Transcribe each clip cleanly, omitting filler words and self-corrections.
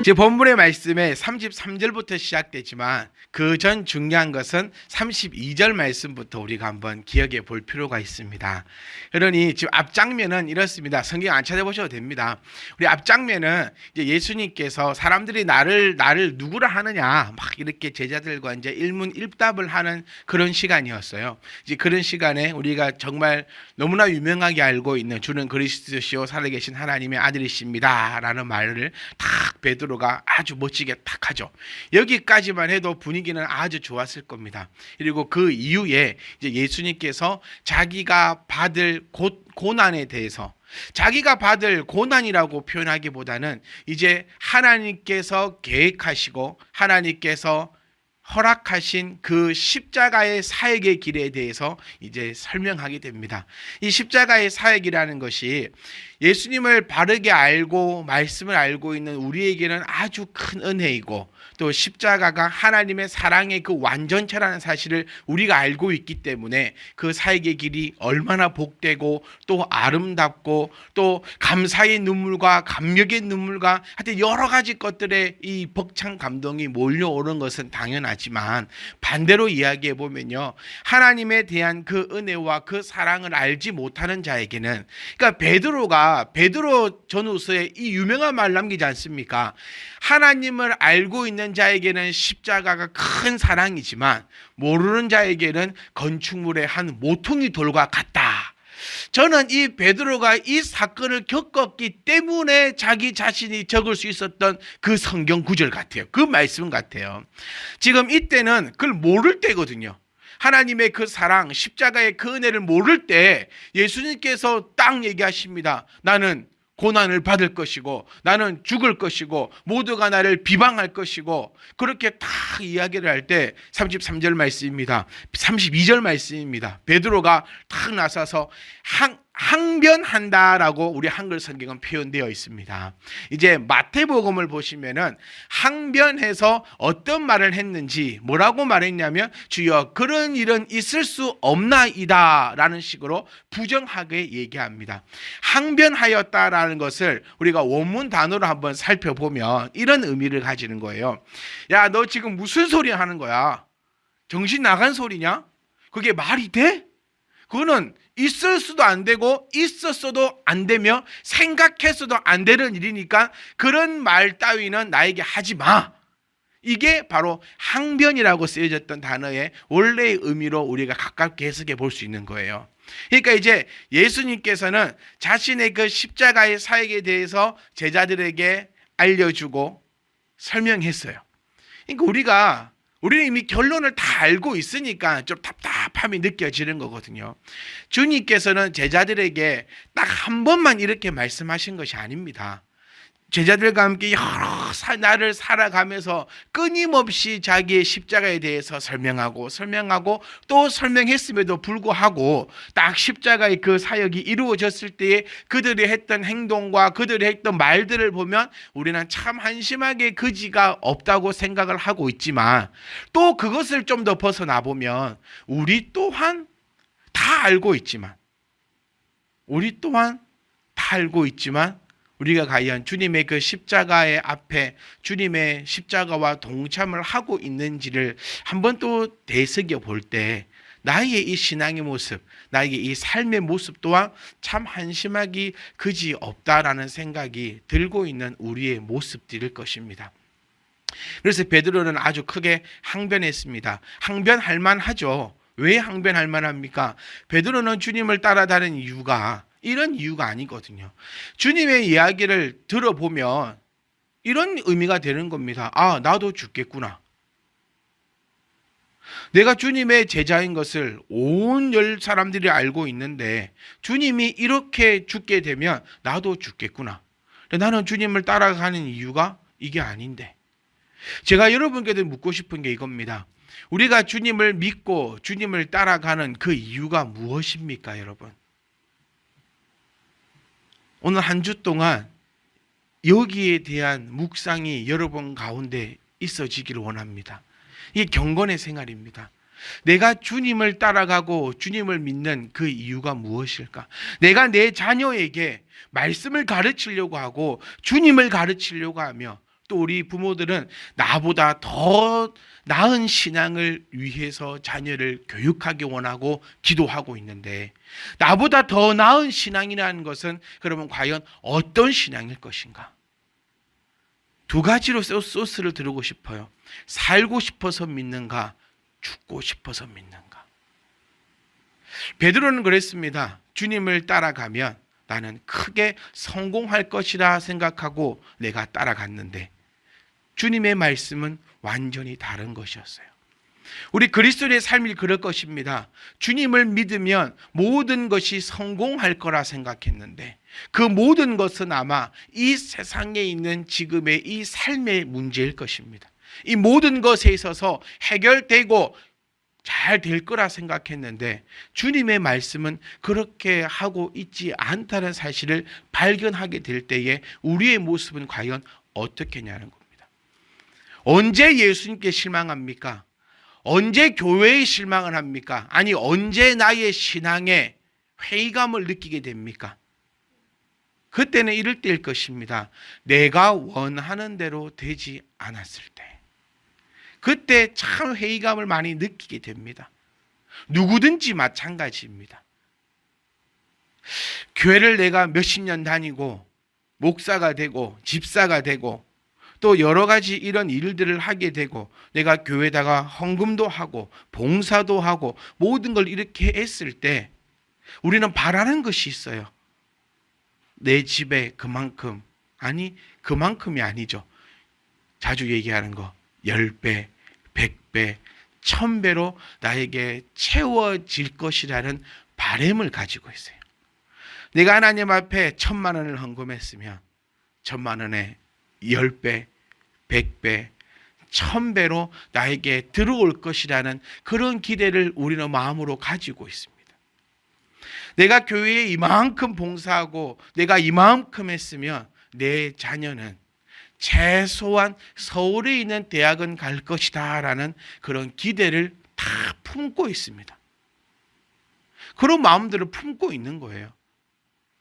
제 본문의 말씀에 33절부터 시작되지만 그 전 중요한 것은 32절 말씀부터 우리가 한번 기억해 볼 필요가 있습니다. 그러니 지금 앞장면은 이렇습니다. 성경 안 찾아보셔도 됩니다. 우리 앞장면은 이제 예수님께서 사람들이 나를 누구라 하느냐 막 이렇게 제자들과 이제 일문일답을 하는 그런 시간이었어요. 이제 그런 시간에 우리가 정말 너무나 유명하게 알고 있는 주는 그리스도시요 살아계신 하나님의 아들이십니다라는 말을 딱 베드로가 아주 멋지게 딱 하죠. 여기까지만 해도 분위기는 아주 좋았을 겁니다. 그리고 그 이후에 이제 예수님께서 자기가 받을 고난에 대해서 자기가 받을 고난이라고 표현하기보다는 이제 하나님께서 계획하시고 하나님께서 허락하신 그 십자가의 사역의 길에 대해서 이제 설명하게 됩니다. 이 십자가의 사역이라는 것이 예수님을 바르게 알고 말씀을 알고 있는 우리에게는 아주 큰 은혜이고 또 십자가가 하나님의 사랑의 그 완전체라는 사실을 우리가 알고 있기 때문에 그 사역의 길이 얼마나 복되고 또 아름답고 또 감사의 눈물과 감격의 눈물과 하여튼 여러 가지 것들의 이 벅찬 감동이 몰려오는 것은 당연하지만 반대로 이야기해 보면요, 하나님에 대한 그 은혜와 그 사랑을 알지 못하는 자에게는, 그러니까 베드로 전후서에 이 유명한 말 남기지 않습니까? 하나님을 알고 있는 자에게는 십자가가 큰 사랑이지만 모르는 자에게는 건축물의 한 모퉁이 돌과 같다. 저는 이 베드로가 이 사건을 겪었기 때문에 자기 자신이 적을 수 있었던 그 성경 구절 같아요. 그 말씀 같아요. 지금 이때는 그걸 모를 때거든요. 하나님의 그 사랑, 십자가의 그 은혜를 모를 때 예수님께서 딱 얘기하십니다. 나는 고난을 받을 것이고 나는 죽을 것이고 모두가 나를 비방할 것이고, 그렇게 딱 이야기를 할 때 33절 말씀입니다. 32절 말씀입니다. 베드로가 딱 나서서 항변한다라고 우리 한글 성경은 표현되어 있습니다. 이제 마태복음을 보시면은 항변해서 어떤 말을 했는지, 뭐라고 말했냐면 주여 그런 일은 있을 수 없나이다라는 식으로 부정하게 얘기합니다. 항변하였다라는 것을 우리가 원문 단어로 한번 살펴보면 이런 의미를 가지는 거예요. 야, 너 지금 무슨 소리 하는 거야? 정신 나간 소리냐? 그게 말이 돼? 그거는 있을 수도 안 되고 있었어도 안 되며 생각했어도 안 되는 일이니까 그런 말 따위는 나에게 하지 마. 이게 바로 항변이라고 쓰여졌던 단어의 원래의 의미로 우리가 가깝게 해석해 볼 수 있는 거예요. 그러니까 이제 예수님께서는 자신의 그 십자가의 사역에 대해서 제자들에게 알려주고 설명했어요. 그러니까 우리는 이미 결론을 다 알고 있으니까 좀 답답함이 느껴지는 거거든요. 주님께서는 제자들에게 딱 한 번만 이렇게 말씀하신 것이 아닙니다. 제자들과 함께 여러 날을 살아가면서 끊임없이 자기의 십자가에 대해서 설명하고 또 설명했음에도 불구하고 딱 십자가의 그 사역이 이루어졌을 때에 그들이 했던 행동과 그들이 했던 말들을 보면 우리는 참 한심하게 그지가 없다고 생각을 하고 있지만, 또 그것을 좀 더 벗어나 보면 우리 또한 다 알고 있지만 우리가 과연 주님의 그 십자가의 앞에 주님의 십자가와 동참을 하고 있는지를 한번 또 되새겨 볼 때 나의 이 신앙의 모습, 나의 이 삶의 모습 또한 참 한심하기 그지 없다라는 생각이 들고 있는 우리의 모습들일 것입니다. 그래서 베드로는 아주 크게 항변했습니다. 항변할 만하죠. 왜 항변할 만합니까? 베드로는 주님을 따라다니는 이유가 이런 이유가 아니거든요. 주님의 이야기를 들어보면 이런 의미가 되는 겁니다. 아, 나도 죽겠구나. 내가 주님의 제자인 것을 온 열 사람들이 알고 있는데 주님이 이렇게 죽게 되면 나도 죽겠구나. 나는 주님을 따라가는 이유가 이게 아닌데. 제가 여러분께도 묻고 싶은 게 이겁니다. 우리가 주님을 믿고 주님을 따라가는 그 이유가 무엇입니까, 여러분? 오늘 한 주 동안 여기에 대한 묵상이 여러분 가운데 있어지기를 원합니다. 이게 경건의 생활입니다. 내가 주님을 따라가고 주님을 믿는 그 이유가 무엇일까? 내가 내 자녀에게 말씀을 가르치려고 하고 주님을 가르치려고 하며 또 우리 부모들은 나보다 더 나은 신앙을 위해서 자녀를 교육하기 원하고 기도하고 있는데, 나보다 더 나은 신앙이라는 것은 그러면 과연 어떤 신앙일 것인가? 두 가지로 소스를 두르고 싶어요. 살고 싶어서 믿는가, 죽고 싶어서 믿는가. 베드로는 그랬습니다. 주님을 따라가면 나는 크게 성공할 것이라 생각하고 내가 따라갔는데, 주님의 말씀은 완전히 다른 것이었어요. 우리 그리스도의 삶이 그럴 것입니다. 주님을 믿으면 모든 것이 성공할 거라 생각했는데, 그 모든 것은 아마 이 세상에 있는 지금의 이 삶의 문제일 것입니다. 이 모든 것에 있어서 해결되고 잘 될 거라 생각했는데, 주님의 말씀은 그렇게 하고 있지 않다는 사실을 발견하게 될 때에 우리의 모습은 과연 어떻게냐는 겁니다. 언제 예수님께 실망합니까? 언제 교회에 실망을 합니까? 아니, 언제 나의 신앙에 회의감을 느끼게 됩니까? 그때는 이럴 때일 것입니다. 내가 원하는 대로 되지 않았을 때. 그때 참 회의감을 많이 느끼게 됩니다. 누구든지 마찬가지입니다. 교회를 내가 몇십 년 다니고 목사가 되고 집사가 되고 또 여러 가지 이런 일들을 하게 되고, 내가 교회에다가 헌금도 하고 봉사도 하고 모든 걸 이렇게 했을 때 우리는 바라는 것이 있어요. 내 집에 그만큼, 아니 그만큼이 아니죠. 자주 얘기하는 거 10배, 100배, 1000배로 나에게 채워질 것이라는 바람을 가지고 있어요. 내가 하나님 앞에 1000만 원을 헌금했으면 1000만 원에 10배, 100배, 1000배로 나에게 들어올 것이라는 그런 기대를 우리는 마음으로 가지고 있습니다. 내가 교회에 이만큼 봉사하고 내가 이만큼 했으면 내 자녀는 최소한 서울에 있는 대학은 갈 것이다 라는 그런 기대를 다 품고 있습니다. 그런 마음들을 품고 있는 거예요.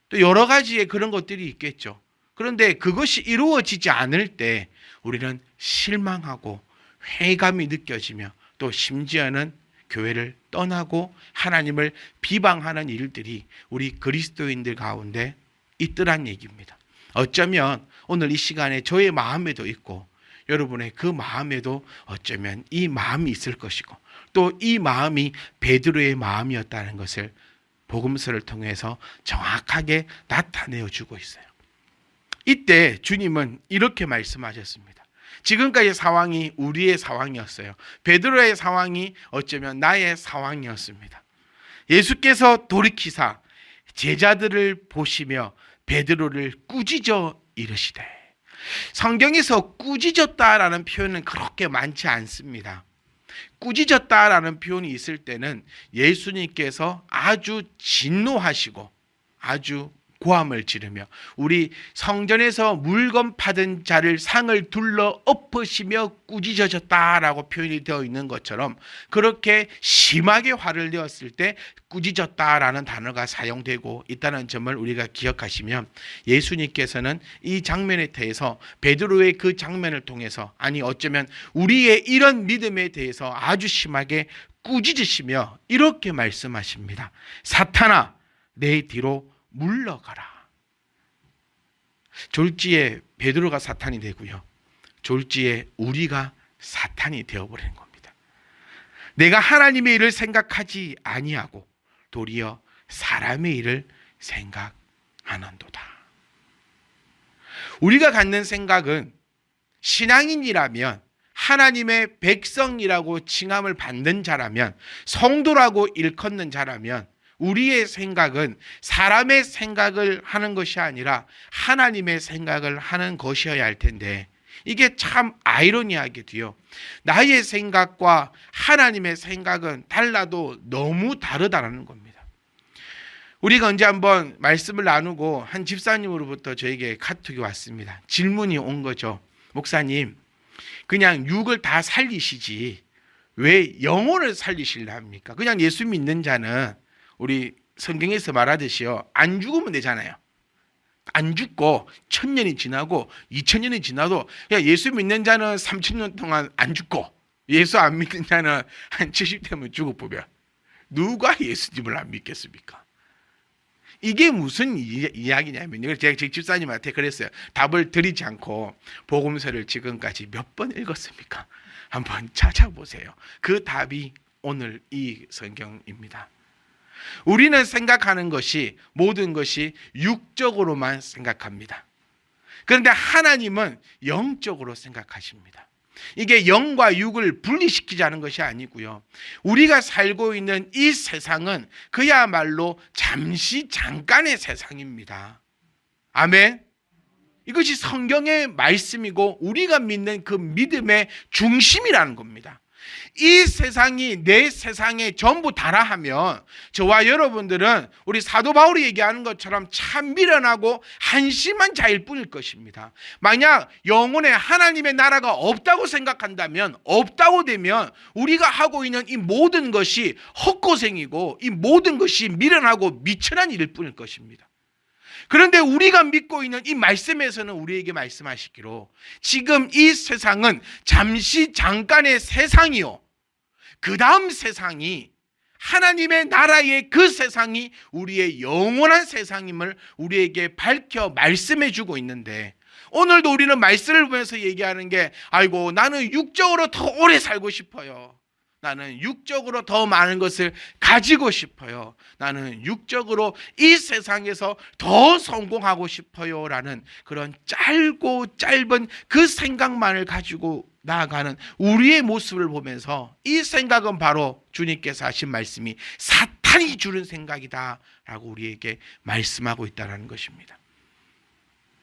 또 여러 가지의 그런 것들이 있겠죠. 그런데 그것이 이루어지지 않을 때 우리는 실망하고 회의감이 느껴지며, 또 심지어는 교회를 떠나고 하나님을 비방하는 일들이 우리 그리스도인들 가운데 있더란 얘기입니다. 어쩌면 오늘 이 시간에 저의 마음에도 있고 여러분의 그 마음에도 어쩌면 이 마음이 있을 것이고, 또 이 마음이 베드로의 마음이었다는 것을 복음서를 통해서 정확하게 나타내어 주고 있어요. 이때 주님은 이렇게 말씀하셨습니다. 지금까지 상황이 우리의 상황이었어요. 베드로의 상황이 어쩌면 나의 상황이었습니다. 예수께서 돌이키사 제자들을 보시며 베드로를 꾸짖어 이르시되, 성경에서 꾸짖었다라는 표현은 그렇게 많지 않습니다. 꾸짖었다라는 표현이 있을 때는 예수님께서 아주 진노하시고 아주 고함을 지르며, 우리 성전에서 물건 받은 자를 상을 둘러 엎으시며 꾸짖어졌다라고 표현이 되어 있는 것처럼, 그렇게 심하게 화를 내었을 때 꾸짖었다라는 단어가 사용되고 있다는 점을 우리가 기억하시면, 예수님께서는 이 장면에 대해서, 베드로의 그 장면을 통해서, 아니 어쩌면 우리의 이런 믿음에 대해서 아주 심하게 꾸짖으시며 이렇게 말씀하십니다. 사탄아, 내 뒤로 물러가라. 졸지에 베드로가 사탄이 되고요, 졸지에 우리가 사탄이 되어버리는 겁니다. 내가 하나님의 일을 생각하지 아니하고 도리어 사람의 일을 생각하는도다. 우리가 갖는 생각은, 신앙인이라면, 하나님의 백성이라고 칭함을 받는 자라면, 성도라고 일컫는 자라면, 우리의 생각은 사람의 생각을 하는 것이 아니라 하나님의 생각을 하는 것이어야 할 텐데, 이게 참 아이러니하게도요, 나의 생각과 하나님의 생각은 달라도 너무 다르다는 겁니다. 우리가 언제 한번 말씀을 나누고 한 집사님으로부터 저에게 카톡이 왔습니다. 질문이 온 거죠. 목사님, 그냥 육을 다 살리시지 왜 영혼을 살리시려 합니까? 그냥 예수 믿는 자는 우리 성경에서 말하듯이요, 안 죽으면 되잖아요. 안 죽고 1000년이 지나고 2000년이 지나도 예수 믿는 자는 3000년 동안 안 죽고 예수 안 믿는 자는 한 70대면 죽어보면 누가 예수님을 안 믿겠습니까? 이게 무슨 이야기냐면요. 제가 제 집사님한테 그랬어요. 답을 드리지 않고 복음서를 지금까지 몇 번 읽었습니까? 한번 찾아보세요. 그 답이 오늘 이 성경입니다. 우리는 생각하는 것이 모든 것이 육적으로만 생각합니다. 그런데 하나님은 영적으로 생각하십니다. 이게 영과 육을 분리시키자는 것이 아니고요. 우리가 살고 있는 이 세상은 그야말로 잠시 잠깐의 세상입니다. 아멘. 이것이 성경의 말씀이고 우리가 믿는 그 믿음의 중심이라는 겁니다. 이 세상이 내 세상에 전부 다라 하면 저와 여러분들은 우리 사도 바울이 얘기하는 것처럼 참 미련하고 한심한 자일 뿐일 것입니다. 만약 영혼에 하나님의 나라가 없다고 생각한다면, 없다고 되면 우리가 하고 있는 이 모든 것이 헛고생이고 이 모든 것이 미련하고 미천한 일일 뿐일 것입니다. 그런데 우리가 믿고 있는 이 말씀에서는 우리에게 말씀하시기로 지금 이 세상은 잠시 잠깐의 세상이요, 그 다음 세상이 하나님의 나라의 그 세상이 우리의 영원한 세상임을 우리에게 밝혀 말씀해 주고 있는데, 오늘도 우리는 말씀을 보면서 얘기하는 게 아이고 나는 육적으로 더 오래 살고 싶어요. 나는 육적으로 더 많은 것을 가지고 싶어요. 나는 육적으로 이 세상에서 더 성공하고 싶어요. 라는 그런 짧고 짧은 그 생각만을 가지고 나아가는 우리의 모습을 보면서 이 생각은 바로 주님께서 하신 말씀이 사탄이 주는 생각이다 라고 우리에게 말씀하고 있다는 것입니다.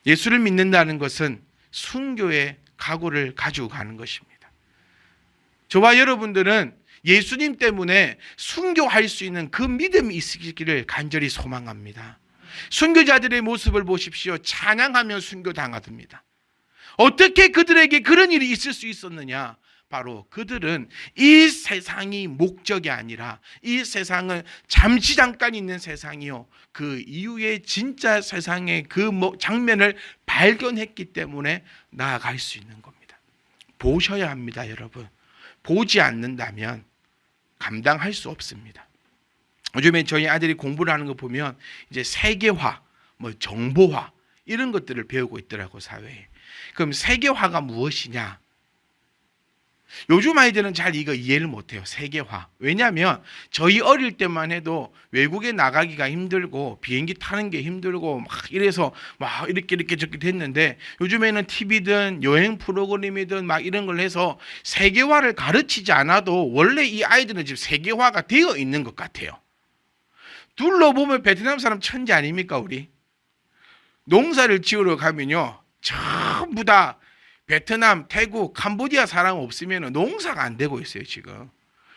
예수를 믿는다는 것은 순교의 각오를 가지고 가는 것입니다. 저와 여러분들은 예수님 때문에 순교할 수 있는 그 믿음이 있기를 간절히 소망합니다. 순교자들의 모습을 보십시오. 찬양하며 순교당하답니다. 어떻게 그들에게 그런 일이 있을 수 있었느냐? 바로 그들은 이 세상이 목적이 아니라 이 세상은 잠시 잠깐 있는 세상이요, 그 이후에 진짜 세상의 그 장면을 발견했기 때문에 나아갈 수 있는 겁니다. 보셔야 합니다, 여러분. 보지 않는다면 감당할 수 없습니다. 요즘에 저희 아들이 공부를 하는 거 보면 이제 세계화, 정보화 이런 것들을 배우고 있더라고, 사회에. 그럼 세계화가 무엇이냐? 요즘 아이들은 잘 이거 이해를 못해요. 세계화. 왜냐하면 저희 어릴 때만 해도 외국에 나가기가 힘들고 비행기 타는 게 힘들고 막 이래서 막 이렇게 저렇게 됐는데, 요즘에는 TV든 여행 프로그램이든 막 이런 걸 해서 세계화를 가르치지 않아도 원래 이 아이들은 지금 세계화가 되어 있는 것 같아요. 둘러보면 베트남 사람 천지 아닙니까? 우리 농사를 지으러 가면요, 전부 다 베트남, 태국, 캄보디아 사람 없으면 농사가 안 되고 있어요, 지금.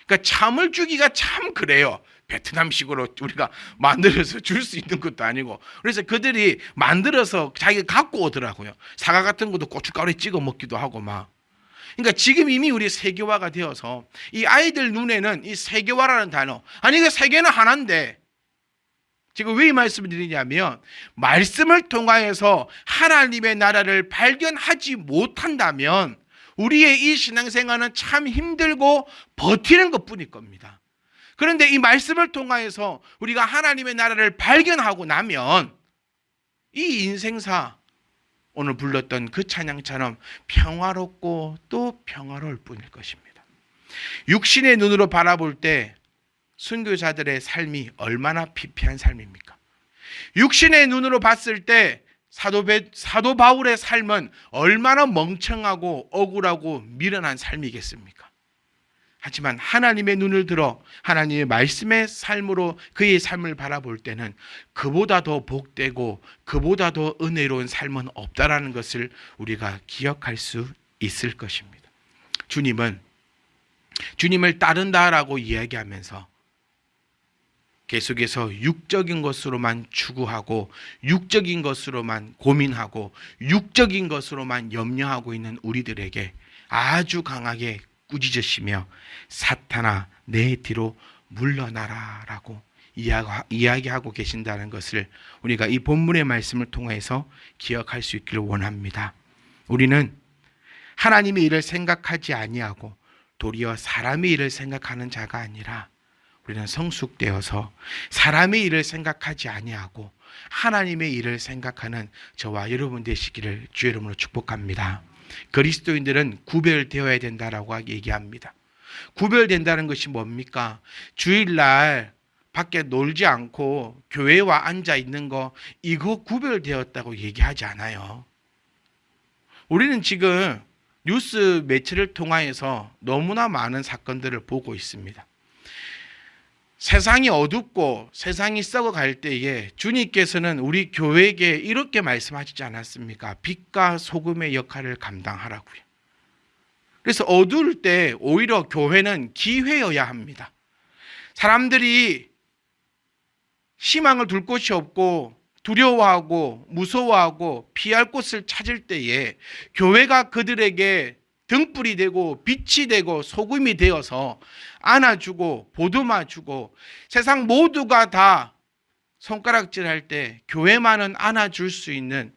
그러니까 참을 주기가 참 그래요. 베트남식으로 우리가 만들어서 줄 수 있는 것도 아니고. 그래서 그들이 만들어서 자기가 갖고 오더라고요. 사과 같은 것도 고춧가루에 찍어 먹기도 하고 막. 그러니까 지금 이미 우리 세계화가 되어서 이 아이들 눈에는 이 세계화라는 단어, 아니 그 세계는 하나인데, 지금 왜 이 말씀을 드리냐면 말씀을 통하여서 하나님의 나라를 발견하지 못한다면 우리의 이 신앙생활은 참 힘들고 버티는 것뿐일 겁니다. 그런데 이 말씀을 통하여서 우리가 하나님의 나라를 발견하고 나면 이 인생사, 오늘 불렀던 그 찬양처럼 평화롭고 또 평화로울 뿐일 것입니다. 육신의 눈으로 바라볼 때 순교자들의 삶이 얼마나 피폐한 삶입니까? 육신의 눈으로 봤을 때 사도 바울의 삶은 얼마나 멍청하고 억울하고 미련한 삶이겠습니까? 하지만 하나님의 눈을 들어 하나님의 말씀의 삶으로 그의 삶을 바라볼 때는 그보다 더 복되고 그보다 더 은혜로운 삶은 없다라는 것을 우리가 기억할 수 있을 것입니다. 주님을 따른다라고 이야기하면서 계속해서 육적인 것으로만 추구하고 육적인 것으로만 고민하고 육적인 것으로만 염려하고 있는 우리들에게 아주 강하게 꾸짖으시며 사탄아 내 뒤로 물러나라 라고 이야기하고 계신다는 것을 우리가 이 본문의 말씀을 통해서 기억할 수 있기를 원합니다. 우리는 하나님의 일을 생각하지 아니하고 도리어 사람의 일을 생각하는 자가 아니라 우리는 성숙되어서 사람의 일을 생각하지 아니하고 하나님의 일을 생각하는 저와 여러분 되시기를 주의 이름으로 축복합니다. 그리스도인들은 구별되어야 된다라고 얘기합니다. 구별된다는 것이 뭡니까? 주일날 밖에 놀지 않고 교회와 앉아 있는 거, 이거 구별되었다고 얘기하지 않아요. 우리는 지금 뉴스 매체를 통하여서 너무나 많은 사건들을 보고 있습니다. 세상이 어둡고 세상이 썩어갈 때에 주님께서는 우리 교회에게 이렇게 말씀하시지 않았습니까? 빛과 소금의 역할을 감당하라고요. 그래서 어두울 때 오히려 교회는 기회여야 합니다. 사람들이 희망을 둘 곳이 없고 두려워하고 무서워하고 피할 곳을 찾을 때에 교회가 그들에게 등불이 되고 빛이 되고 소금이 되어서 안아주고 보듬어주고 세상 모두가 다 손가락질할 때 교회만은 안아줄 수 있는,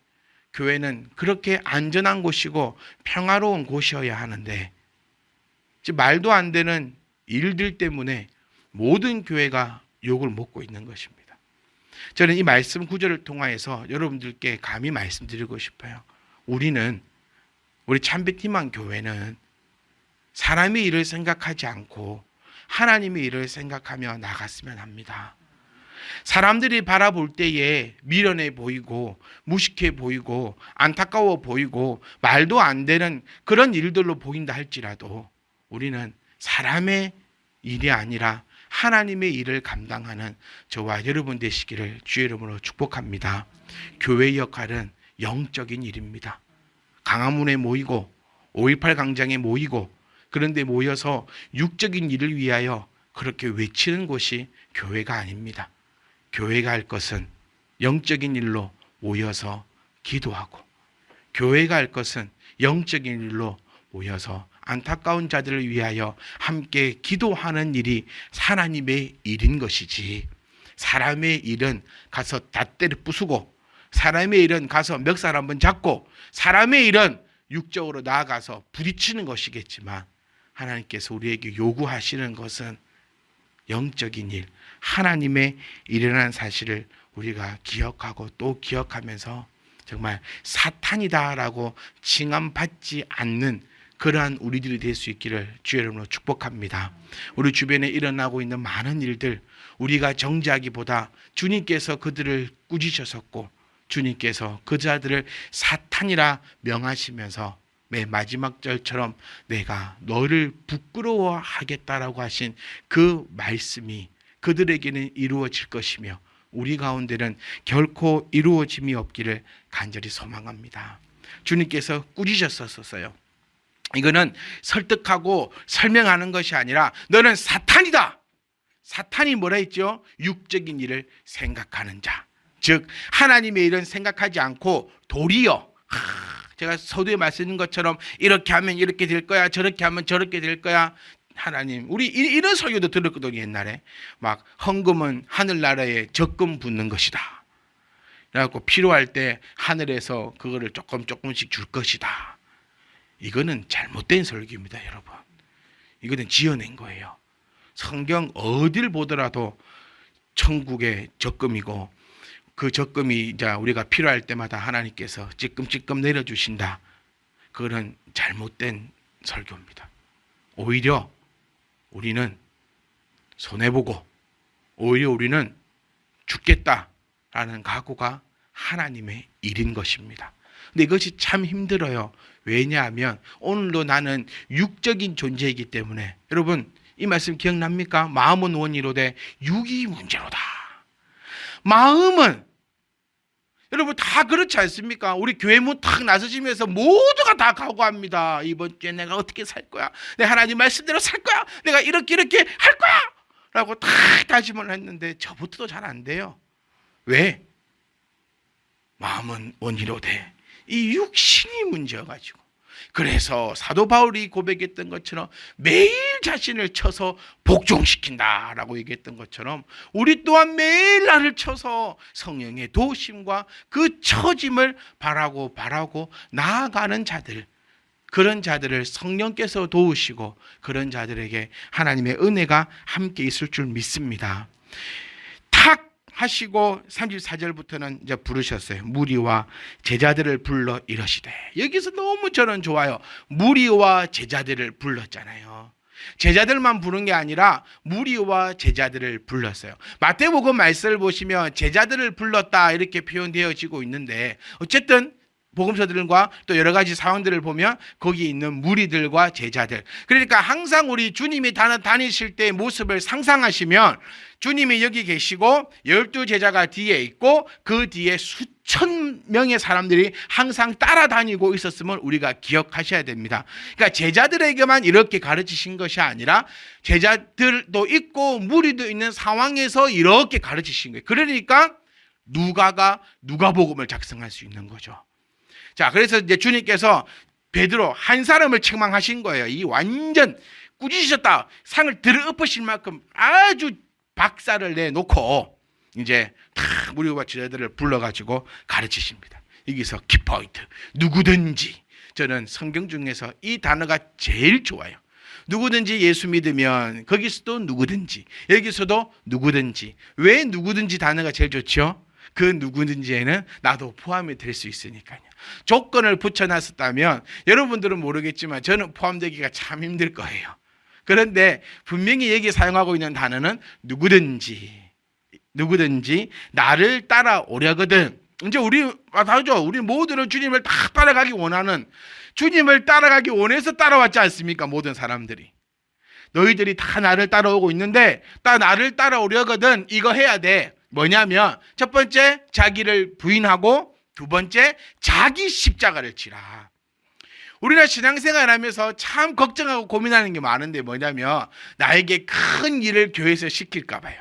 교회는 그렇게 안전한 곳이고 평화로운 곳이어야 하는데 말도 안 되는 일들 때문에 모든 교회가 욕을 먹고 있는 것입니다. 저는 이 말씀 구절을 통하여서 여러분들께 감히 말씀드리고 싶어요. 우리 참빛희망 교회는 사람의 일을 생각하지 않고 하나님의 일을 생각하며 나갔으면 합니다. 사람들이 바라볼 때에 미련해 보이고 무식해 보이고 안타까워 보이고 말도 안 되는 그런 일들로 보인다 할지라도 우리는 사람의 일이 아니라 하나님의 일을 감당하는 저와 여러분 되시기를 주의 이름으로 축복합니다. 교회의 역할은 영적인 일입니다. 강화문에 모이고 5.18 광장에 모이고 그런데 모여서 육적인 일을 위하여 그렇게 외치는 곳이 교회가 아닙니다. 교회가 할 것은 영적인 일로 모여서 기도하고, 교회가 할 것은 영적인 일로 모여서 안타까운 자들을 위하여 함께 기도하는 일이 하나님의 일인 것이지, 사람의 일은 가서 닷대를 부수고, 사람의 일은 가서 멱살 한번 잡고, 사람의 일은 육적으로 나아가서 부딪히는 것이겠지만 하나님께서 우리에게 요구하시는 것은 영적인 일, 하나님의 일이라는 사실을 우리가 기억하고 또 기억하면서 정말 사탄이다라고 칭함받지 않는 그러한 우리들이 될 수 있기를 주의 이름으로 축복합니다. 우리 주변에 일어나고 있는 많은 일들, 우리가 정죄하기보다 주님께서 그들을 꾸짖으셨고 주님께서 그 자들을 사탄이라 명하시면서 매 마지막 절처럼 내가 너를 부끄러워하겠다라고 하신 그 말씀이 그들에게는 이루어질 것이며 우리 가운데는 결코 이루어짐이 없기를 간절히 소망합니다. 주님께서 꾸짖으셨었어요. 이거는 설득하고 설명하는 것이 아니라 너는 사탄이다. 사탄이 뭐라 했죠? 육적인 일을 생각하는 자, 즉 하나님의 일은 생각하지 않고 도리어 제가 서두에 말씀드린 것처럼 이렇게 하면 이렇게 될 거야, 저렇게 하면 저렇게 될 거야. 하나님, 우리 이런 설교도 들었거든요. 옛날에 막 헌금은 하늘나라에 적금 붓는 것이다. 그래갖고 필요할 때 하늘에서 그거를 조금씩 줄 것이다. 이거는 잘못된 설교입니다, 여러분. 이거는 지어낸 거예요. 성경 어딜 보더라도 천국의 적금이고 그 적금이 이제 우리가 필요할 때마다 하나님께서 찔끔찔끔 내려주신다. 그거는 잘못된 설교입니다. 오히려 우리는 손해보고 오히려 우리는 죽겠다라는 각오가 하나님의 일인 것입니다. 근데 이것이 참 힘들어요. 왜냐하면 오늘도 나는 육적인 존재이기 때문에. 여러분 이 말씀 기억납니까? 마음은 원이로되 육이 문제로다. 마음은 여러분 다 그렇지 않습니까? 우리 교회 문 탁 나서시면서 모두가 다 각오합니다. 이번 주에 내가 어떻게 살 거야? 내가 하나님 말씀대로 살 거야? 내가 이렇게 할 거야? 라고 다 다짐을 했는데 저부터도 잘 안 돼요. 왜? 마음은 원이로되 이 육신이 문제여가지고 그래서 사도 바울이 고백했던 것처럼 매일 자신을 쳐서 복종시킨다라고 얘기했던 것처럼 우리 또한 매일 나를 쳐서 성령의 도우심과 그 처짐을 바라고 나아가는 자들, 그런 자들을 성령께서 도우시고 그런 자들에게 하나님의 은혜가 함께 있을 줄 믿습니다. 탁 하시고 34절부터는 이제 부르셨어요. 무리와 제자들을 불러 이러시되. 여기서 너무 저는 좋아요. 무리와 제자들을 불렀잖아요. 제자들만 부른 게 아니라 무리와 제자들을 불렀어요. 마태복음 말씀을 보시면 제자들을 불렀다 이렇게 표현되어지고 있는데, 어쨌든 복음서들과 또 여러 가지 상황들을 보면 거기 있는 무리들과 제자들, 그러니까 항상 우리 주님이 다니실 때의 모습을 상상하시면 주님이 여기 계시고 12제자가 뒤에 있고 그 뒤에 수천 명의 사람들이 항상 따라다니고 있었음을 우리가 기억하셔야 됩니다. 그러니까 제자들에게만 이렇게 가르치신 것이 아니라 제자들도 있고 무리도 있는 상황에서 이렇게 가르치신 거예요. 그러니까 누가가 누가복음을 작성할 수 있는 거죠. 자, 그래서 이제 주님께서 베드로 한 사람을 책망하신 거예요. 이 완전 꾸짖으셨다, 상을 들어엎으실 만큼 아주 박살을 내놓고 이제 다 무리와 제자들을 불러가지고 가르치십니다. 여기서 키포인트, 누구든지. 저는 성경 중에서 이 단어가 제일 좋아요. 누구든지 예수 믿으면, 거기서도 누구든지, 여기서도 누구든지. 왜 누구든지 단어가 제일 좋죠? 그 누구든지에는 나도 포함이 될 수 있으니까요. 조건을 붙여놨었다면 여러분들은 모르겠지만 저는 포함되기가 참 힘들 거예요. 그런데 분명히 여기 사용하고 있는 단어는 누구든지 나를 따라오려거든. 이제 우리 다죠. 우리 모두는 주님을 다 따라가기 원하는, 주님을 따라가기 원해서 따라왔지 않습니까? 모든 사람들이. 너희들이 다 나를 따라오고 있는데 다 나를 따라오려거든. 이거 해야 돼. 뭐냐면 첫 번째 자기를 부인하고, 두 번째 자기 십자가를 지라. 우리가 신앙생활 하면서 참 걱정하고 고민하는 게 많은데 뭐냐면 나에게 큰 일을 교회에서 시킬까 봐요.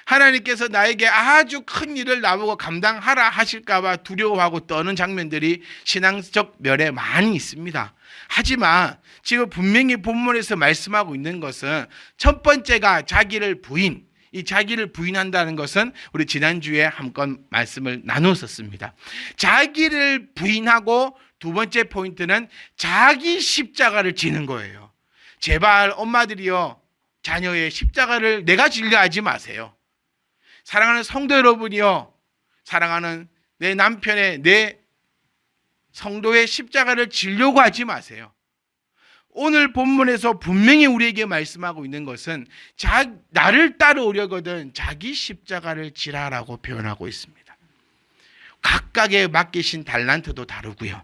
하나님께서 나에게 아주 큰 일을 나보고 감당하라 하실까 봐 두려워하고 떠는 장면들이 신앙적 면에 많이 있습니다. 하지만 지금 분명히 본문에서 말씀하고 있는 것은 첫 번째가 자기를 부인, 이 자기를 부인한다는 것은 우리 지난주에 한 건 말씀을 나눴었습니다. 자기를 부인하고 두 번째 포인트는 자기 십자가를 지는 거예요. 제발 엄마들이요, 자녀의 십자가를 내가 지려 하지 마세요. 사랑하는 성도 여러분이요, 사랑하는 내 남편의, 내 성도의 십자가를 지려고 하지 마세요. 오늘 본문에서 분명히 우리에게 말씀하고 있는 것은 나를 따라오려거든 자기 십자가를 지라라고 표현하고 있습니다. 각각의 맡기신 달란트도 다르고요,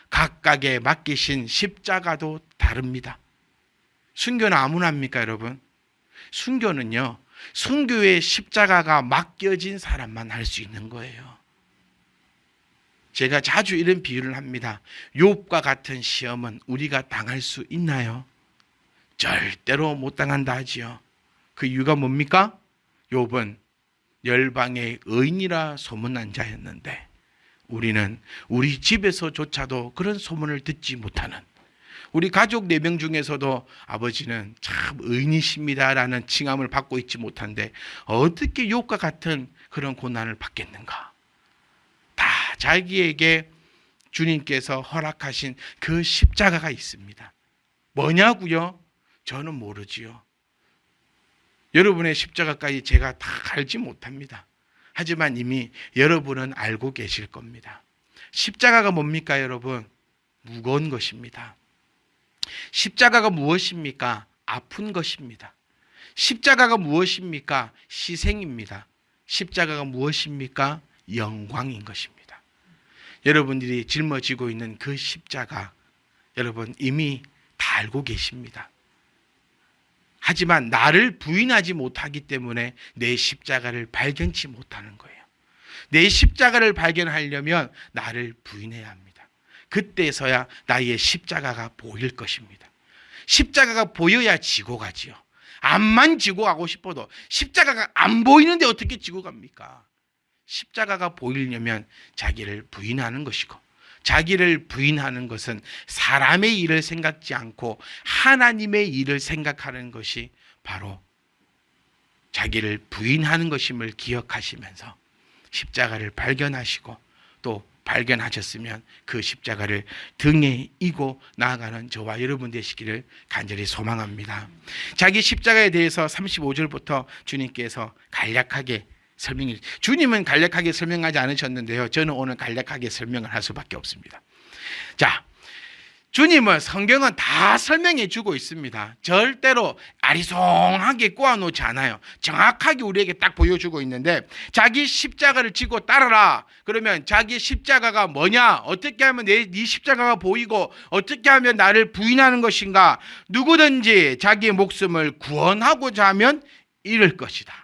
각각의 맡기신 십자가도 다릅니다. 순교는 아무나 합니까, 여러분? 순교는요, 순교의 십자가가 맡겨진 사람만 할 수 있는 거예요. 제가 자주 이런 비유를 합니다. 욥과 같은 시험은 우리가 당할 수 있나요? 절대로 못 당한다 하지요. 그 이유가 뭡니까? 욥은 열방의 의인이라 소문난 자였는데 우리는 우리 집에서조차도 그런 소문을 듣지 못하는, 우리 가족 4명 중에서도 아버지는 참 의인이십니다라는 칭함을 받고 있지 못한데 어떻게 욥과 같은 그런 고난을 받겠는가? 다 자기에게 주님께서 허락하신 그 십자가가 있습니다. 뭐냐고요? 저는 모르지요. 여러분의 십자가까지 제가 다 알지 못합니다. 하지만 이미 여러분은 알고 계실 겁니다. 십자가가 뭡니까, 여러분? 무거운 것입니다. 십자가가 무엇입니까? 아픈 것입니다. 십자가가 무엇입니까? 희생입니다. 십자가가 무엇입니까? 영광인 것입니다. 여러분들이 짊어지고 있는 그 십자가, 여러분 이미 다 알고 계십니다. 하지만 나를 부인하지 못하기 때문에 내 십자가를 발견치 못하는 거예요. 내 십자가를 발견하려면 나를 부인해야 합니다. 그때서야 나의 십자가가 보일 것입니다. 십자가가 보여야 지고 가지요. 암만 지고 가고 싶어도 십자가가 안 보이는데 어떻게 지고 갑니까? 십자가가 보이려면 자기를 부인하는 것이고, 자기를 부인하는 것은 사람의 일을 생각지 않고 하나님의 일을 생각하는 것이 바로 자기를 부인하는 것임을 기억하시면서 십자가를 발견하시고 또 발견하셨으면 그 십자가를 등에 이고 나아가는 저와 여러분 되시기를 간절히 소망합니다. 자기 십자가에 대해서 35절부터 주님께서 간략하게 주님은 간략하게 설명하지 않으셨는데요. 저는 오늘 간략하게 설명을 할 수밖에 없습니다. 자, 주님은 성경은 다 설명해 주고 있습니다. 절대로 아리송하게 꼬아놓지 않아요. 정확하게 우리에게 딱 보여주고 있는데, 자기 십자가를 지고 따라라. 그러면 자기 십자가가 뭐냐? 어떻게 하면 네 십자가가 보이고 어떻게 하면 나를 부인하는 것인가? 누구든지 자기 목숨을 구원하고자 하면 잃을 것이다.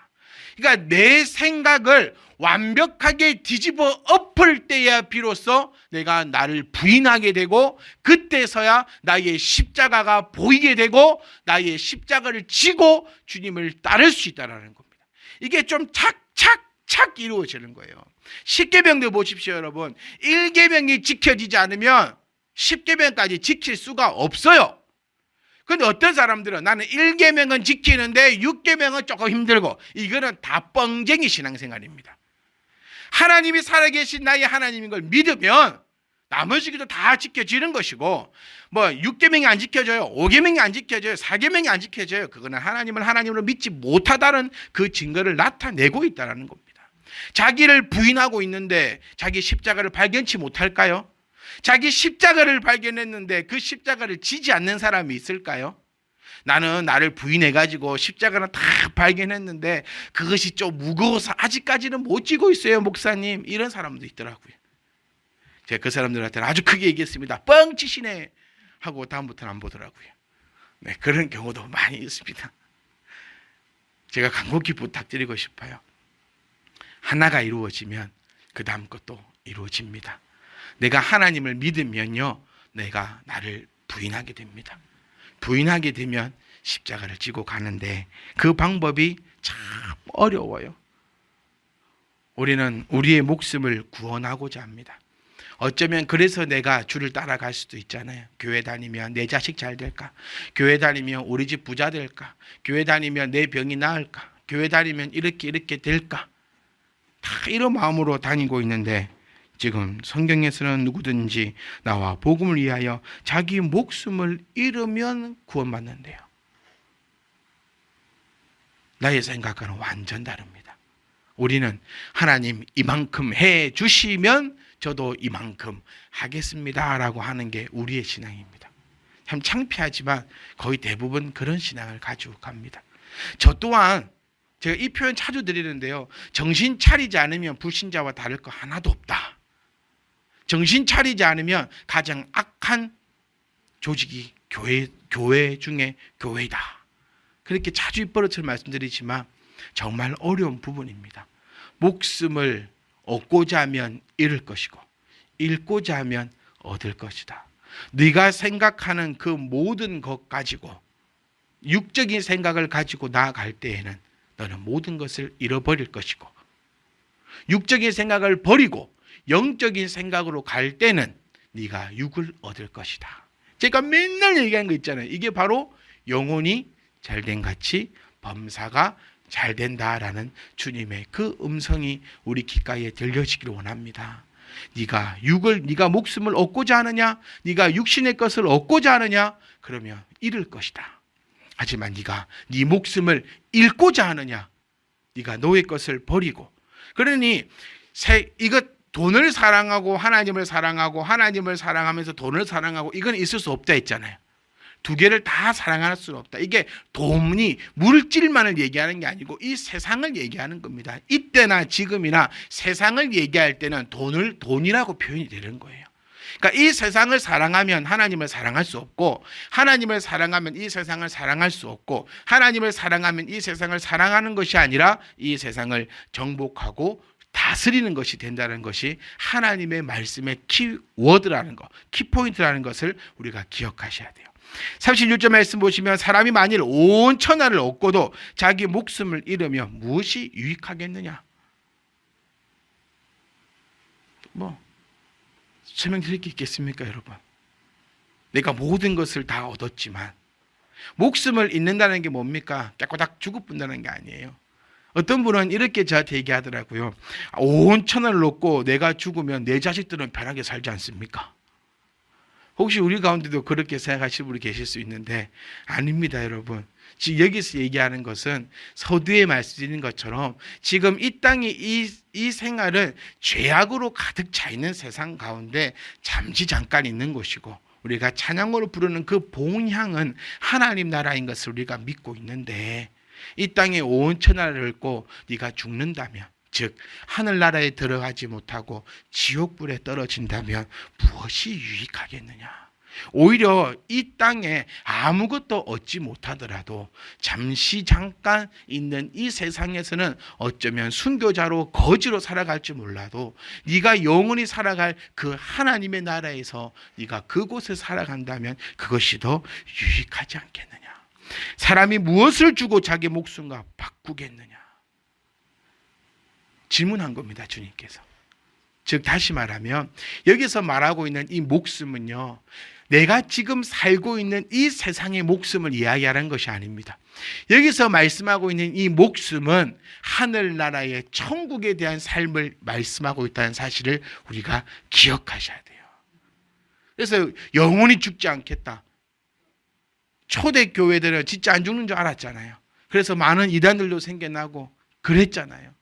그러니까 내 생각을 완벽하게 뒤집어 엎을 때야 비로소 내가 나를 부인하게 되고, 그때서야 나의 십자가가 보이게 되고 나의 십자가를 지고 주님을 따를 수 있다는 겁니다. 이게 좀 착착착 이루어지는 거예요. 십계명도 보십시오, 여러분. 1계명이 지켜지지 않으면 10계명까지 지킬 수가 없어요. 근데 어떤 사람들은 나는 1계명은 지키는데 6계명은 조금 힘들고, 이거는 다 뻥쟁이 신앙생활입니다. 하나님이 살아계신 나의 하나님인 걸 믿으면 나머지도 다 지켜지는 것이고, 뭐 6계명이 안 지켜져요, 5계명이 안 지켜져요, 4계명이 안 지켜져요, 그거는 하나님을 하나님으로 믿지 못하다는 그 증거를 나타내고 있다는 겁니다. 자기를 부인하고 있는데 자기 십자가를 발견치 못할까요? 자기 십자가를 발견했는데 그 십자가를 지지 않는 사람이 있을까요? 나는 나를 부인해가지고 십자가는 다 발견했는데 그것이 좀 무거워서 아직까지는 못 지고 있어요, 목사님. 이런 사람도 있더라고요. 제가 그 사람들한테는 아주 크게 얘기했습니다. 뻥치시네 하고 다음부터는 안 보더라고요. 네, 그런 경우도 많이 있습니다. 제가 간곡히 부탁드리고 싶어요. 하나가 이루어지면 그 다음 것도 이루어집니다. 내가 하나님을 믿으면요, 내가 나를 부인하게 됩니다. 부인하게 되면 십자가를 지고 가는데 그 방법이 참 어려워요. 우리는 우리의 목숨을 구원하고자 합니다. 어쩌면 그래서 내가 주를 따라갈 수도 있잖아요. 교회 다니면 내 자식 잘 될까? 교회 다니면 우리 집 부자 될까? 교회 다니면 내 병이 나을까? 교회 다니면 이렇게 될까? 다 이런 마음으로 다니고 있는데, 지금 성경에서는 누구든지 나와 복음을 위하여 자기 목숨을 잃으면 구원받는데요. 나의 생각과는 완전 다릅니다. 우리는 하나님 이만큼 해 주시면 저도 이만큼 하겠습니다 라고 하는 게 우리의 신앙입니다. 참 창피하지만 거의 대부분 그런 신앙을 가지고 갑니다. 저 또한 제가 이 표현 자주 드리는데요, 정신 차리지 않으면 불신자와 다를 거 하나도 없다. 정신 차리지 않으면 가장 악한 조직이 교회 중에 교회다. 그렇게 자주 입버릇을 말씀드리지만 정말 어려운 부분입니다. 목숨을 얻고자 하면 잃을 것이고 잃고자 하면 얻을 것이다. 네가 생각하는 그 모든 것 가지고, 육적인 생각을 가지고 나아갈 때에는 너는 모든 것을 잃어버릴 것이고, 육적인 생각을 버리고 영적인 생각으로 갈 때는 네가 육을 얻을 것이다. 제가 맨날 얘기하는 거 있잖아요. 이게 바로 영혼이 잘된 같이 범사가 잘 된다라는 주님의 그 음성이 우리 귓가에 들려지기를 원합니다. 네가 목숨을 얻고자 하느냐, 네가 육신의 것을 얻고자 하느냐, 그러면 잃을 것이다. 하지만 네가 네 목숨을 잃고자 하느냐, 네가 너의 것을 버리고, 그러니 돈을 사랑하고 하나님을 사랑하고 하나님을 사랑하면서 돈을 사랑하고, 이건 있을 수 없다 했잖아요. 두 개를 다 사랑할 수는 없다. 이게 돈이 물질만을 얘기하는 게 아니고 이 세상을 얘기하는 겁니다. 이때나 지금이나 세상을 얘기할 때는 돈이라고 표현이 되는 거예요. 그러니까 이 세상을 사랑하면 하나님을 사랑할 수 없고, 하나님을 사랑하면 이 세상을 사랑할 수 없고, 하나님을 사랑하면 이 세상을 사랑하는 것이 아니라 이 세상을 정복하고 다스리는 것이 된다는 것이 하나님의 말씀의 키워드라는 것, 키포인트라는 것을 우리가 기억하셔야 돼요. 36절 말씀 보시면, 사람이 만일 온 천하를 얻고도 자기 목숨을 잃으면 무엇이 유익하겠느냐? 설명드릴 게 있겠습니까, 여러분? 내가 모든 것을 다 얻었지만 목숨을 잃는다는 게 뭡니까? 깨꼬닥 죽어본다는 게 아니에요. 어떤 분은 이렇게 저한테 얘기하더라고요. 온 천을 놓고 내가 죽으면 내 자식들은 편하게 살지 않습니까? 혹시 우리 가운데도 그렇게 생각하시는 분이 계실 수 있는데 아닙니다, 여러분. 지금 여기서 얘기하는 것은 서두에 말씀드린 것처럼 지금 이 땅이 이 생활은 죄악으로 가득 차 있는 세상 가운데 잠시 잠깐 있는 곳이고 우리가 찬양으로 부르는 그 봉향은 하나님 나라인 것을 우리가 믿고 있는데 이 땅에 온 천하를 읊고 네가 죽는다면 즉 하늘나라에 들어가지 못하고 지옥불에 떨어진다면 무엇이 유익하겠느냐. 오히려 이 땅에 아무것도 얻지 못하더라도 잠시 잠깐 있는 이 세상에서는 어쩌면 순교자로 거지로 살아갈지 몰라도 네가 영원히 살아갈 그 하나님의 나라에서 네가 그곳에 살아간다면 그것이 더 유익하지 않겠느냐. 사람이 무엇을 주고 자기 목숨과 바꾸겠느냐. 질문한 겁니다, 주님께서. 즉 다시 말하면 여기서 말하고 있는 이 목숨은요, 내가 지금 살고 있는 이 세상의 목숨을 이야기하는 것이 아닙니다. 여기서 말씀하고 있는 이 목숨은 하늘나라의 천국에 대한 삶을 말씀하고 있다는 사실을 우리가 기억하셔야 돼요. 그래서 영원히 죽지 않겠다. 초대 교회들은 진짜 안 죽는 줄 알았잖아요. 그래서 많은 이단들도 생겨나고 그랬잖아요.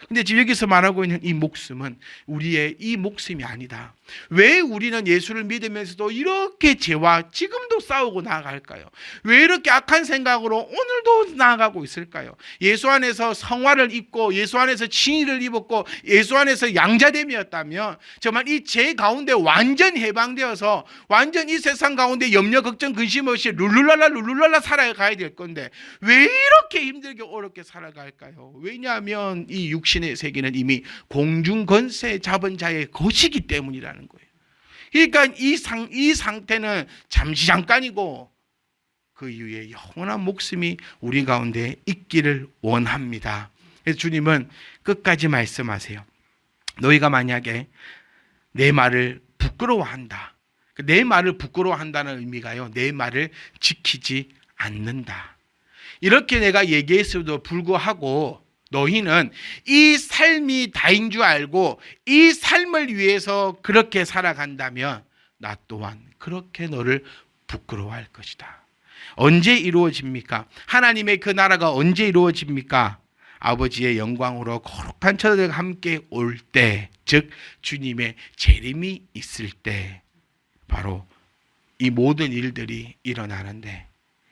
근데 지금 여기서 말하고 있는 이 목숨은 우리의 이 목숨이 아니다. 왜 우리는 예수를 믿으면서도 이렇게 죄와 지금도 싸우고 나아갈까요? 왜 이렇게 악한 생각으로 오늘도 나아가고 있을까요? 예수 안에서 성화를 입고 예수 안에서 칭의를 입었고 예수 안에서 양자됨이었다면 정말 이 죄 가운데 완전 해방되어서 완전 이 세상 가운데 염려 걱정 근심 없이 룰루랄라 살아가야 될 건데 왜 이렇게 힘들게 어렵게 살아갈까요? 왜냐하면 이 육신의 세계는 이미 공중권세 잡은 자의 것이기 때문이라는 거예요. 그러니까 이 상태는 잠시 잠깐이고 그 이후에 영원한 목숨이 우리 가운데 있기를 원합니다. 그래서 주님은 끝까지 말씀하세요. 너희가 만약에 내 말을 부끄러워한다. 내 말을 부끄러워한다는 의미가요, 내 말을 지키지 않는다. 이렇게 내가 얘기했음에도 불구하고 너희는 이 삶이 다인 줄 알고 이 삶을 위해서 그렇게 살아간다면 나 또한 그렇게 너를 부끄러워할 것이다. 언제 이루어집니까? 하나님의 그 나라가 언제 이루어집니까? 아버지의 영광으로 거룩한 천사들과 함께 올 때, 즉 주님의 재림이 있을 때 바로 이 모든 일들이 일어나는데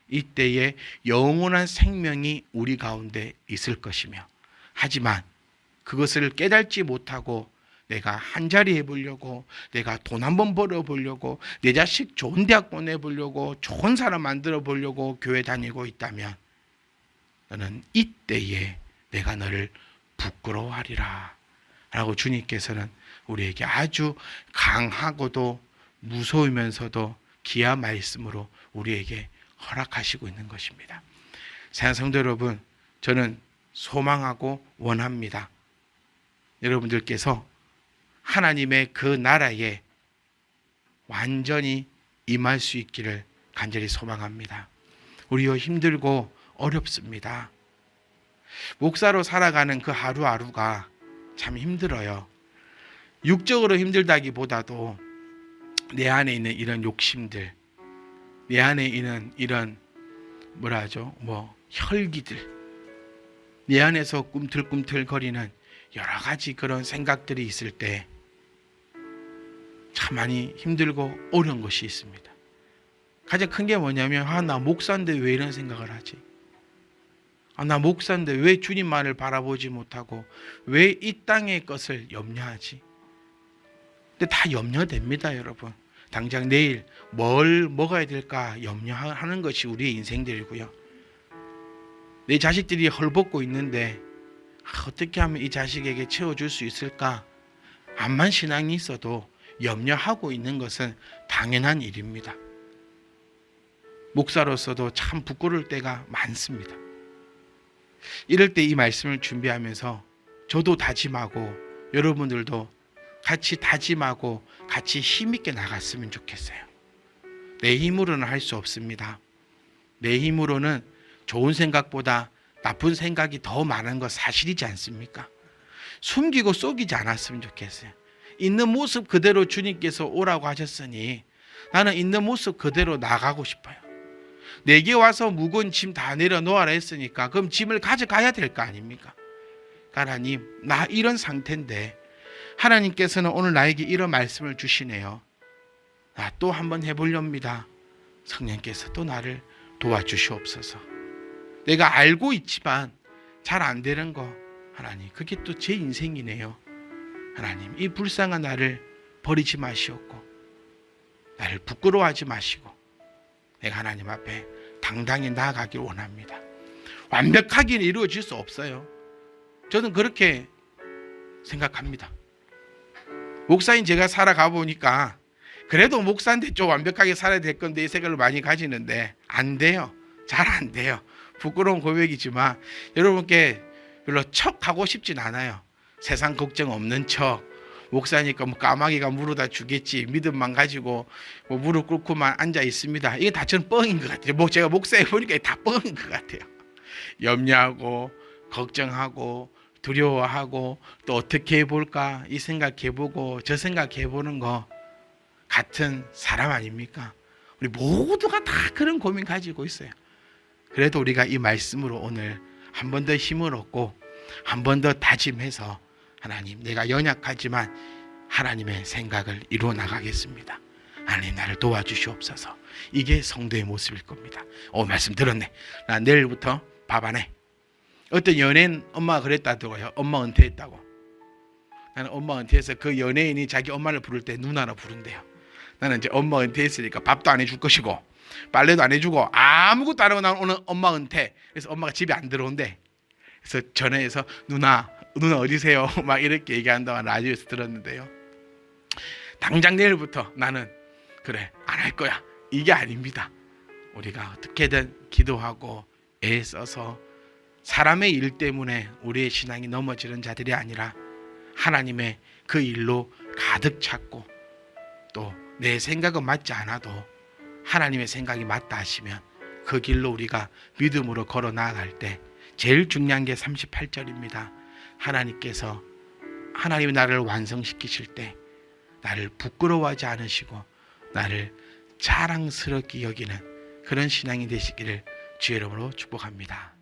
이때에 영원한 생명이 우리 가운데 있을 것이며 하지만 그것을 깨닫지 못하고 내가 한자리 해보려고 내가 돈 한번 벌어보려고 내 자식 좋은 대학 보내보려고 좋은 사람 만들어 보려고 교회 다니고 있다면 너는 이때에 내가 너를 부끄러워하리라 라고 주님께서는 우리에게 아주 강하고도 무서우면서도 귀한 말씀으로 우리에게 허락하시고 있는 것입니다. 사랑하는 성도 여러분, 저는 소망하고 원합니다. 여러분들께서 하나님의 그 나라에 완전히 임할 수 있기를 간절히 소망합니다. 우리요 힘들고 어렵습니다. 목사로 살아가는 그 하루하루가 참 힘들어요. 육적으로 힘들다기보다도 내 안에 있는 이런 욕심들, 내 안에 있는 이런 혈기들, 내 안에서 꿈틀꿈틀거리는 여러 가지 그런 생각들이 있을 때 참 많이 힘들고 어려운 것이 있습니다. 가장 큰 게 뭐냐면 나 목사인데 왜 이런 생각을 하지? 나 목사인데 왜 주님만을 바라보지 못하고 왜 이 땅의 것을 염려하지? 근데 다 염려됩니다, 여러분. 당장 내일 뭘 먹어야 될까 염려하는 것이 우리의 인생들이고요. 내 자식들이 헐벗고 있는데 어떻게 하면 이 자식에게 채워줄 수 있을까? 암만 신앙이 있어도 염려하고 있는 것은 당연한 일입니다. 목사로서도 참 부끄러울 때가 많습니다. 이럴 때 이 말씀을 준비하면서 저도 다짐하고 여러분들도 같이 다짐하고 같이 힘있게 나갔으면 좋겠어요. 내 힘으로는 할 수 없습니다. 내 힘으로는 좋은 생각보다 나쁜 생각이 더 많은 거 사실이지 않습니까? 숨기고 속이지 않았으면 좋겠어요. 있는 모습 그대로 주님께서 오라고 하셨으니 나는 있는 모습 그대로 나가고 싶어요. 내게 와서 무거운 짐 다 내려놓아라 했으니까 그럼 짐을 가져가야 될 거 아닙니까? 하나님, 나 이런 상태인데 하나님께서는 오늘 나에게 이런 말씀을 주시네요. 나 또 한번 해보렵니다. 성령께서 또 나를 도와주시옵소서. 내가 알고 있지만 잘 안 되는 거, 하나님, 그게 또 제 인생이네요. 하나님, 이 불쌍한 나를 버리지 마시옵고 나를 부끄러워하지 마시고 내가 하나님 앞에 당당히 나아가길 원합니다. 완벽하게 이루어질 수 없어요. 저는 그렇게 생각합니다. 목사인 제가 살아가 보니까 그래도 목사인데 좀 완벽하게 살아야 될 건데 이 생각을 많이 가지는데 안 돼요. 잘 안 돼요. 부끄러운 고백이지만 여러분께 별로 척하고 싶진 않아요. 세상 걱정 없는 척, 목사니까 뭐 까마귀가 물어다 주겠지 믿음만 가지고 뭐 무릎 꿇고만 앉아 있습니다. 이게 다 저는 뻥인 것 같아요. 제가 목사해 보니까 다 뻥인 것 같아요. 염려하고 걱정하고 두려워하고 또 어떻게 해볼까 이 생각해보고 저 생각해보는 거 같은 사람 아닙니까? 우리 모두가 다 그런 고민 가지고 있어요. 그래도 우리가 이 말씀으로 오늘 한 번 더 힘을 얻고 한 번 더 다짐해서 하나님, 내가 연약하지만 하나님의 생각을 이루어 나가겠습니다. 하나님, 나를 도와주시옵소서. 이게 성도의 모습일 겁니다. 말씀 들었네. 나 내일부터 밥 안 해. 어떤 연예인 엄마가 그랬다더라고요. 엄마 은퇴했다고. 나는 엄마 은퇴해서 그 연예인이 자기 엄마를 부를 때 누나라 부른대요. 나는 이제 엄마 은퇴했으니까 밥도 안 해줄 것이고 빨래도 안 해주고 아무것도 안 하고 나는 오늘 엄마 은퇴. 그래서 엄마가 집에 안 들어온대. 그래서 전화해서 누나 어디세요? 막 이렇게 얘기한다고 라디오에서 들었는데요. 당장 내일부터 나는 그래 안 할 거야. 이게 아닙니다. 우리가 어떻게든 기도하고 애써서 사람의 일 때문에 우리의 신앙이 넘어지는 자들이 아니라 하나님의 그 일로 가득 찼고 또 내 생각은 맞지 않아도 하나님의 생각이 맞다 하시면 그 길로 우리가 믿음으로 걸어 나아갈 때 제일 중요한 게 38절입니다. 하나님께서 하나님이 나를 완성시키실 때 나를 부끄러워하지 않으시고 나를 자랑스럽게 여기는 그런 신앙이 되시기를 주의 이름으로 축복합니다.